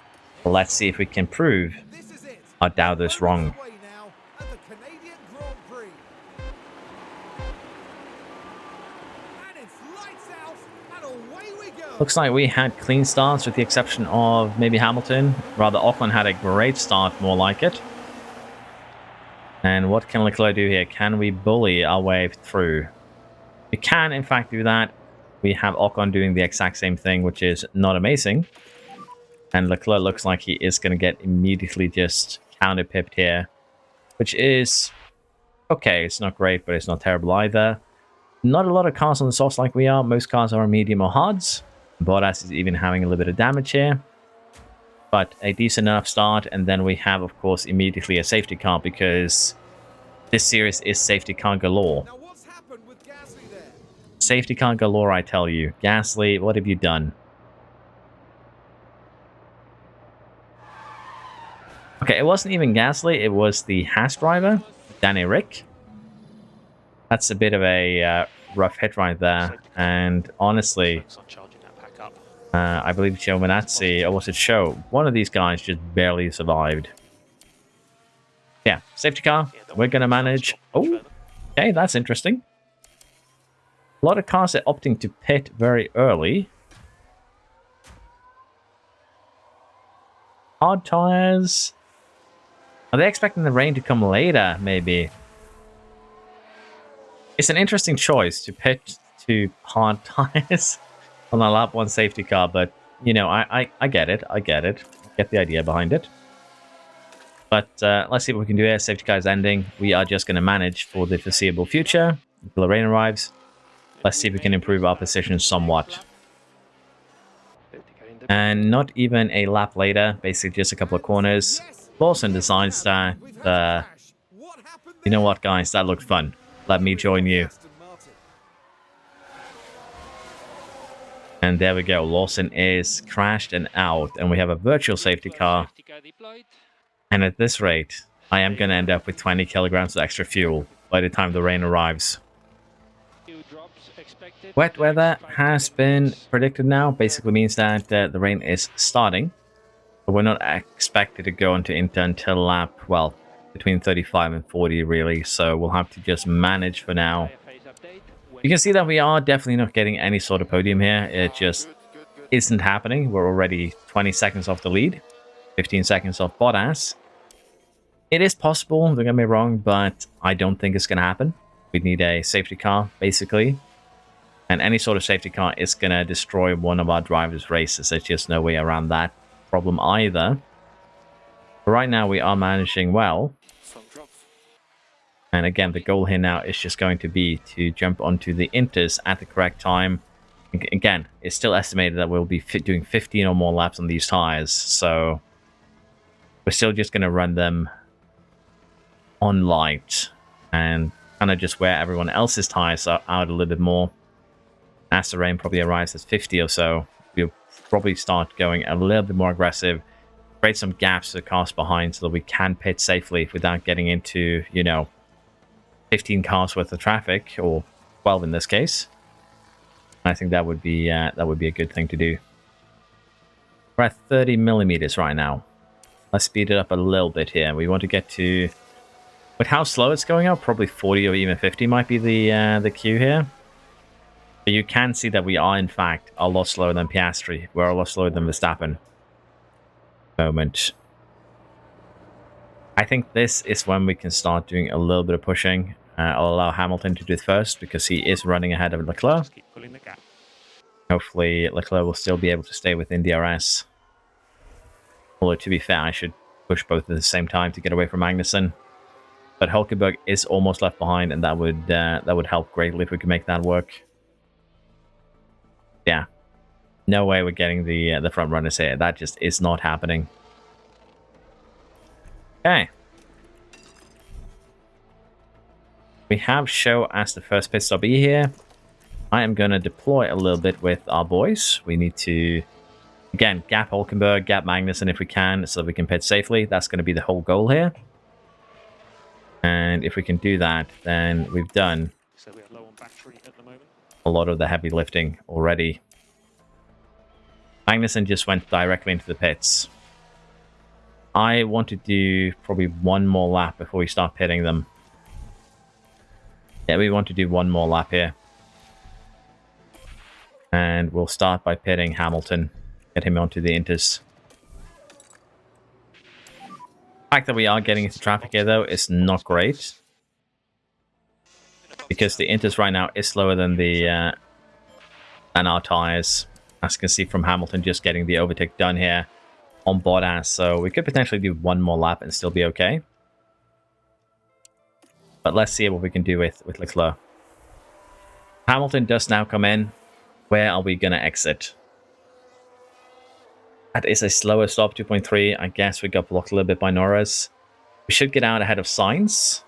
Let's see if we can prove this is it. our doubters wrong. Underway now at the Canadian Grand Prix. And it's lights out and away we go. Looks like we had clean starts with the exception of maybe Hamilton. Rather, Ocon had a great start, more like it. And what can Leclerc do here? Can we bully our way through? We can, in fact, do that. We have Ocon doing the exact same thing, which is not amazing. And Leclerc looks like he is going to get immediately just counter-pipped here, which is okay. It's not great, but it's not terrible either. Not a lot of cars on the softs like we are. Most cars are on medium or hards. Bottas is even having a little bit of damage here. but a decent enough start. And then we have, of course, immediately a safety car because this series is safety car galore. Now what's happened with Gasly there? Safety car galore, I tell you. Gasly, what have you done? Okay, it wasn't even Gasly, it was the Haas driver, Danny Rick. That's a bit of a rough hit right there. And honestly, I believe Giovinazzi, or was it Show? One of these guys just barely survived. Yeah, safety car. We're going to manage. Oh, okay, that's interesting. A lot of cars are opting to pit very early. Hard tires. Are they expecting the rain to come later, maybe? It's an interesting choice to pit to hard tires on a lap 1 safety car, but, you know, I get it. I get it. I get the idea behind it. But let's see what we can do here. Safety car is ending. We are just going to manage for the foreseeable future until the rain arrives. Let's see if we can improve our position somewhat. And not even a lap later, basically just a couple of corners, Lawson decides that, you know what, guys, that looked fun. Let me join you. And there we go. Lawson is crashed and out, and we have a virtual safety car. And at this rate, I am going to end up with 20 kilograms of extra fuel by the time the rain arrives. Wet weather has been predicted now. Basically means that the rain is starting. But we're not expected to go into Inter until lap, well, between 35 and 40 really. So we'll have to just manage for now. You can see that we are definitely not getting any sort of podium here. It just isn't happening. We're already 20 seconds off the lead. 15 seconds off Bottas. It is possible, don't get me wrong, but I don't think it's going to happen. We need a safety car, basically. And any sort of safety car is going to destroy one of our drivers' races. There's just no way around that problem either. But right now, we are managing well. And again, the goal here now is just going to be to jump onto the Inters at the correct time. Again, it's still estimated that we'll be doing 15 or more laps on these tires. So we're still just going to run them on light and kind of just wear everyone else's tires out a little bit more. As the rain probably arrives at 50 or so, we'll probably start going a little bit more aggressive, create some gaps to the cars behind so that we can pit safely without getting into, you know, 15 cars worth of traffic, or 12 in this case. I think that would be a good thing to do. We're at 30 millimeters right now. Let's speed it up a little bit here. We want to get to, with how slow it's going up, probably 40 or even 50 might be the cue here. But you can see that we are in fact a lot slower than Piastri. We're a lot slower than Verstappen. Moment. I think this is when we can start doing a little bit of pushing. I'll allow Hamilton to do it first because he is running ahead of Leclerc. Hopefully Leclerc will still be able to stay within DRS. Although to be fair, I should push both at the same time to get away from Magnussen. But Hulkenberg is almost left behind, and that would help greatly if we could make that work. Yeah, no way we're getting the front runners here. That just is not happening. Okay. We have Show as the first pit stop here. I am going to deploy a little bit with our boys. We need to, again, gap Hulkenberg, gap Magnussen if we can, so that we can pit safely. That's going to be the whole goal here. And if we can do that, then we've done So we are low on battery at the moment. a lot of the heavy lifting already. Magnussen just went directly into the pits. I want to do probably one more lap before we start pitting them. Yeah, we want to do one more lap here. And we'll start by pitting Hamilton. Get him onto the Inters. The fact that we are getting into traffic here, though, is not great. Because the Inters right now is slower than than our tyres. As you can see from Hamilton just getting the overtake done here on Bottas. So we could potentially do one more lap and still be okay. But let's see what we can do with Leclerc. Hamilton does now come in. Where are we going to exit? That is a slower stop, 2.3. I guess we got blocked a little bit by Norris. We should get out ahead of Sainz.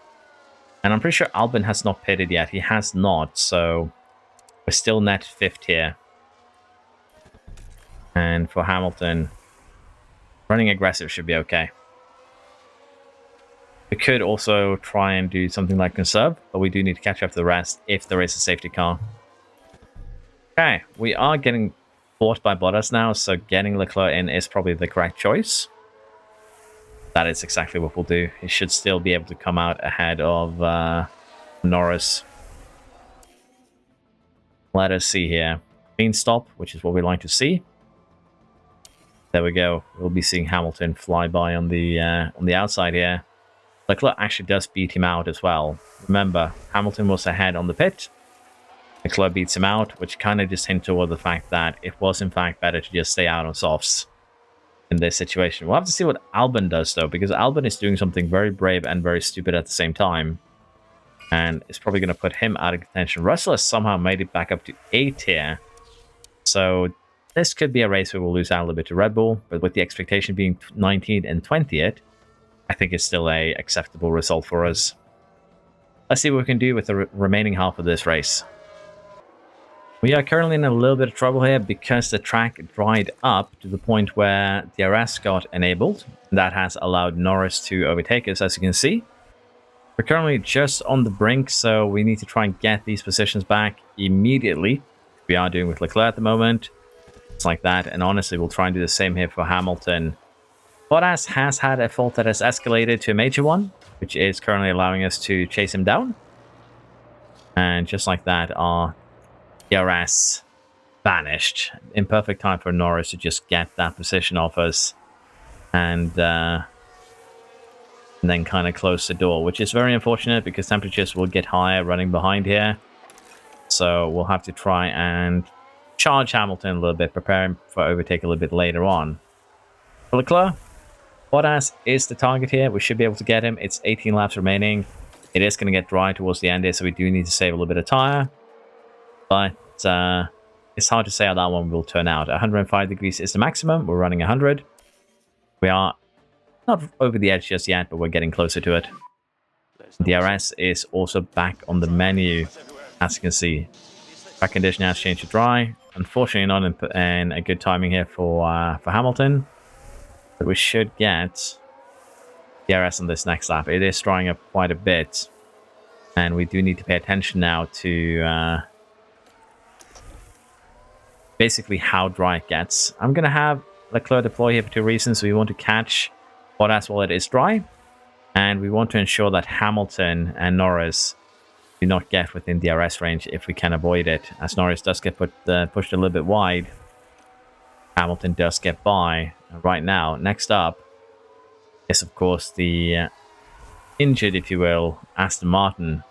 And I'm pretty sure Albon has not pitted yet. He has not, so we're still net 5th here. And for Hamilton, running aggressive should be okay. We could also try and do something like conserve, but we do need to catch up to the rest if there is a safety car. Okay, we are getting fought by Bottas now, so getting Leclerc in is probably the correct choice. That is exactly what we'll do. He should still be able to come out ahead of Norris. Let us see here. Clean stop, which is what we like to see. There we go. We'll be seeing Hamilton fly by on the outside here. Leclerc actually does beat him out as well. Remember, Hamilton was ahead on the pit. Leclerc beats him out, which kind of just hints toward the fact that it was in fact better to just stay out on softs in this situation. We'll have to see what Albon does though, because Albon is doing something very brave and very stupid at the same time. And it's probably going to put him out of contention. Russell has somehow made it back up to 8 here. So this could be a race where we'll lose out a little bit to Red Bull, but with the expectation being 19th and 20th, I think it's still a acceptable result for us. Let's see what we can do with the remaining half of this race. We are currently in a little bit of trouble here because the track dried up to the point where DRS got enabled. That has allowed Norris to overtake us, as you can see. We're currently just on the brink, so we need to try and get these positions back immediately. We are doing with Leclerc at the moment. It's like that, and honestly, we'll try and do the same here for Hamilton. Bottas has had a fault that has escalated to a major one, which is currently allowing us to chase him down. And just like that, our DRS vanished in perfect time for Norris to just get that position off us and then kind of close the door, which is very unfortunate because temperatures will get higher running behind here. So we'll have to try and charge Hamilton a little bit, prepare him for overtake a little bit later on. For Leclerc, Bottas is the target here. We should be able to get him. It's 18 laps remaining. It is going to get dry towards the end here, so we do need to save a little bit of tire. But it's hard to say how that one will turn out. 105 degrees is the maximum. We're running 100. We are not over the edge just yet, but we're getting closer to it. DRS is also back on the menu, as you can see. Track condition has changed to dry. Unfortunately, not in a good timing here for Hamilton. But we should get DRS on this next lap. It is drying up quite a bit. And we do need to pay attention now to basically how dry it gets. I'm going to have Leclerc deploy here for 2 reasons. We want to catch Bottas while it is dry, and we want to ensure that Hamilton and Norris do not get within DRS range if we can avoid it. As Norris does get pushed a little bit wide, Hamilton does get by. And right now, next up is of course the injured, if you will, Aston Martin,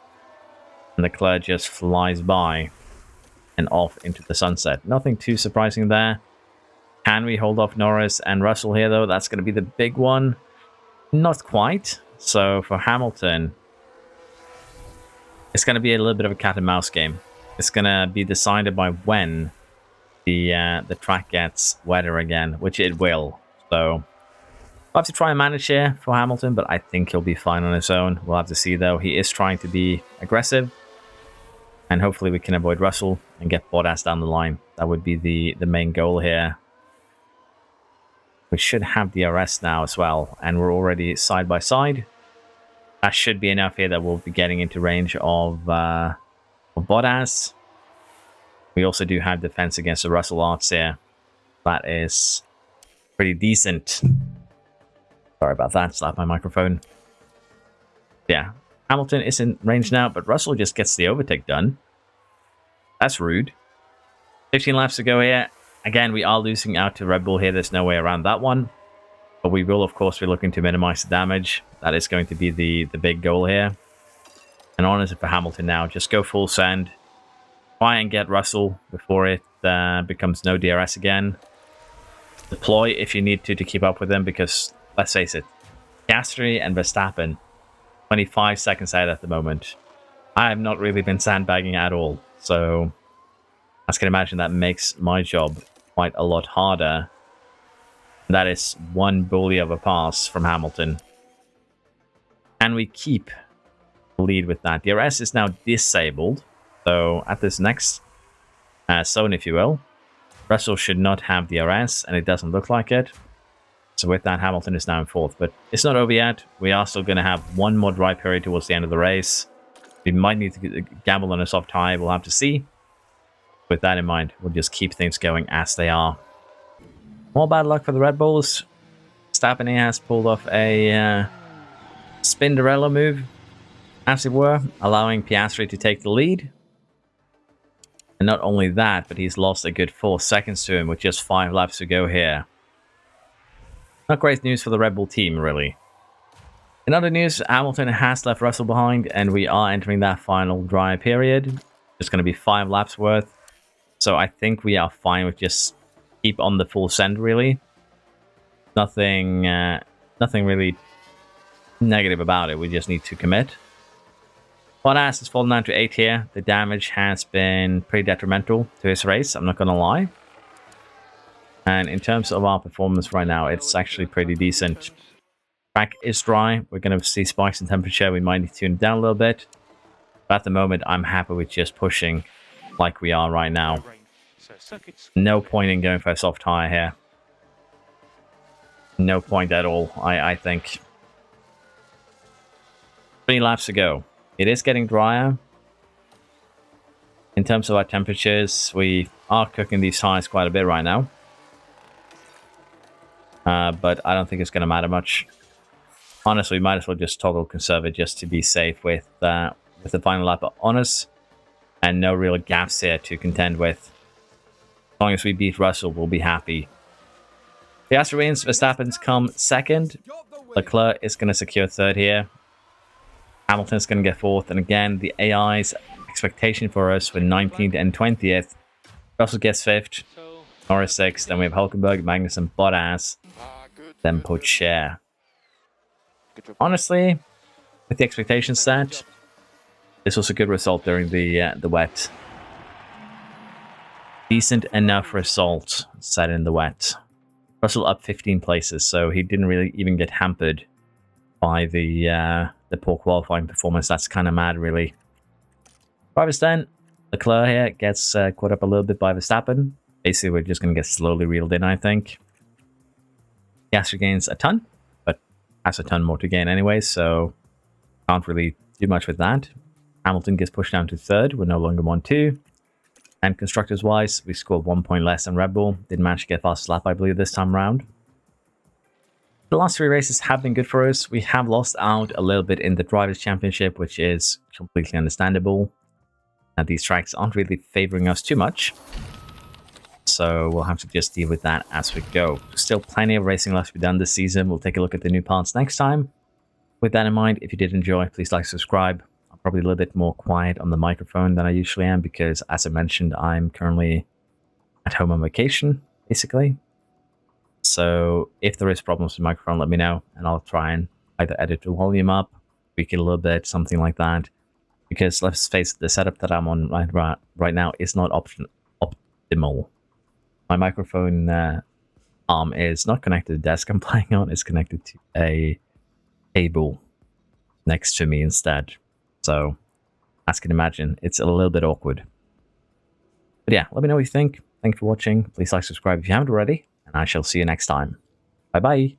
and Leclerc just flies by and off into the sunset. Nothing too surprising there. Can we hold off Norris and Russell here, though? That's going to be the big one. Not quite. So for Hamilton, it's going to be a little bit of a cat and mouse game. It's going to be decided by when the track gets wetter again, which it will. So we'll have to try and manage here for Hamilton, but I think he'll be fine on his own. We'll have to see, though. He is trying to be aggressive. And hopefully we can avoid Russell and get Bottas down the line. That would be the main goal here. We should have DRS now as well. And we're already side by side. That should be enough here that we'll be getting into range of Bottas. We also do have defense against the Russell Arts here. That is pretty decent. Sorry about that. Slap my microphone. Yeah. Hamilton is in range now, but Russell just gets the overtake done. That's rude. 15 laps to go here. Again, we are losing out to Red Bull here. There's no way around that one. But we will, of course, be looking to minimize the damage. That is going to be the big goal here. And honestly, for Hamilton now, just go full send. Try and get Russell before it becomes no DRS again. Deploy if you need to keep up with him, because, let's face it, Gasly and Verstappen, 25 seconds out at the moment. I have not really been sandbagging at all. So, as you can imagine, that makes my job quite a lot harder. That is one bully of a pass from Hamilton. And we keep the lead with that. The DRS is now disabled. So at this next zone, if you will, Russell should not have DRS, and it doesn't look like it. So with that, Hamilton is now in fourth. But it's not over yet. We are still going to have one more dry period towards the end of the race. We might need to gamble on a soft tire. We'll have to see. With that in mind, we'll just keep things going as they are. More bad luck for the Red Bulls. Verstappen has pulled off a Spinderella move, as it were, allowing Piastri to take the lead. And not only that, but he's lost a good 4 seconds to him with just 5 laps to go here. Not great news for the Red Bull team, really. In other news, Hamilton has left Russell behind, and we are entering that final dry period. It's going to be 5 laps worth. So I think we are fine with just keep on the full send, really. Nothing really negative about it. We just need to commit. Bottas has fallen down to 8 here. The damage has been pretty detrimental to his race, I'm not going to lie. And in terms of our performance right now, it's actually pretty decent. Track is dry. We're going to see spikes in temperature. We might need to tune it down a little bit. But at the moment, I'm happy with just pushing like we are right now. No point in going for a soft tire here. No point at all, I think. 3 laps to go. It is getting drier. In terms of our temperatures, we are cooking these tires quite a bit right now. But I don't think it's going to matter much. Honestly, we might as well just toggle conservative just to be safe with the final lap on us. And no real gaps here to contend with. As long as we beat Russell, we'll be happy. Piastri wins, Verstappen's come second. Leclerc is going to secure third here. Hamilton's going to get fourth. And again, the AI's expectation for us for 19th and 20th. Russell gets fifth. Norris sixth. Then we have Hulkenberg, Magnussen, Bottas. Then Pocher. Honestly, with the expectations set, this was a good result during the wet. Decent enough result set in the wet. Russell up 15 places, so he didn't really even get hampered by the poor qualifying performance. That's kind of mad, really. Drivers then, Leclerc here gets caught up a little bit by Verstappen. Basically, we're just going to get slowly reeled in, I think. Piastri gains a ton, but has a ton more to gain anyway, so can't really do much with that. Hamilton gets pushed down to third. We're no longer 1-2. And constructors-wise, we scored 1 point less than Red Bull. Didn't manage to get fastest lap, I believe, this time around. The last 3 races have been good for us. We have lost out a little bit in the Drivers' Championship, which is completely understandable. And these tracks aren't really favoring us too much. So we'll have to just deal with that as we go. Still plenty of racing left to be done this season. We'll take a look at the new parts next time. With that in mind, if you did enjoy, please like, subscribe. I'm probably a little bit more quiet on the microphone than I usually am because, as I mentioned, I'm currently at home on vacation, basically. So if there is problems with the microphone, let me know, and I'll try and either edit the volume up, tweak it a little bit, something like that. Because let's face it, the setup that I'm on right now is not optimal. My microphone arm is not connected to the desk I'm playing on. It's connected to a cable next to me instead. So, as you can imagine, it's a little bit awkward. But yeah, let me know what you think. Thank you for watching. Please like, subscribe if you haven't already. And I shall see you next time. Bye-bye.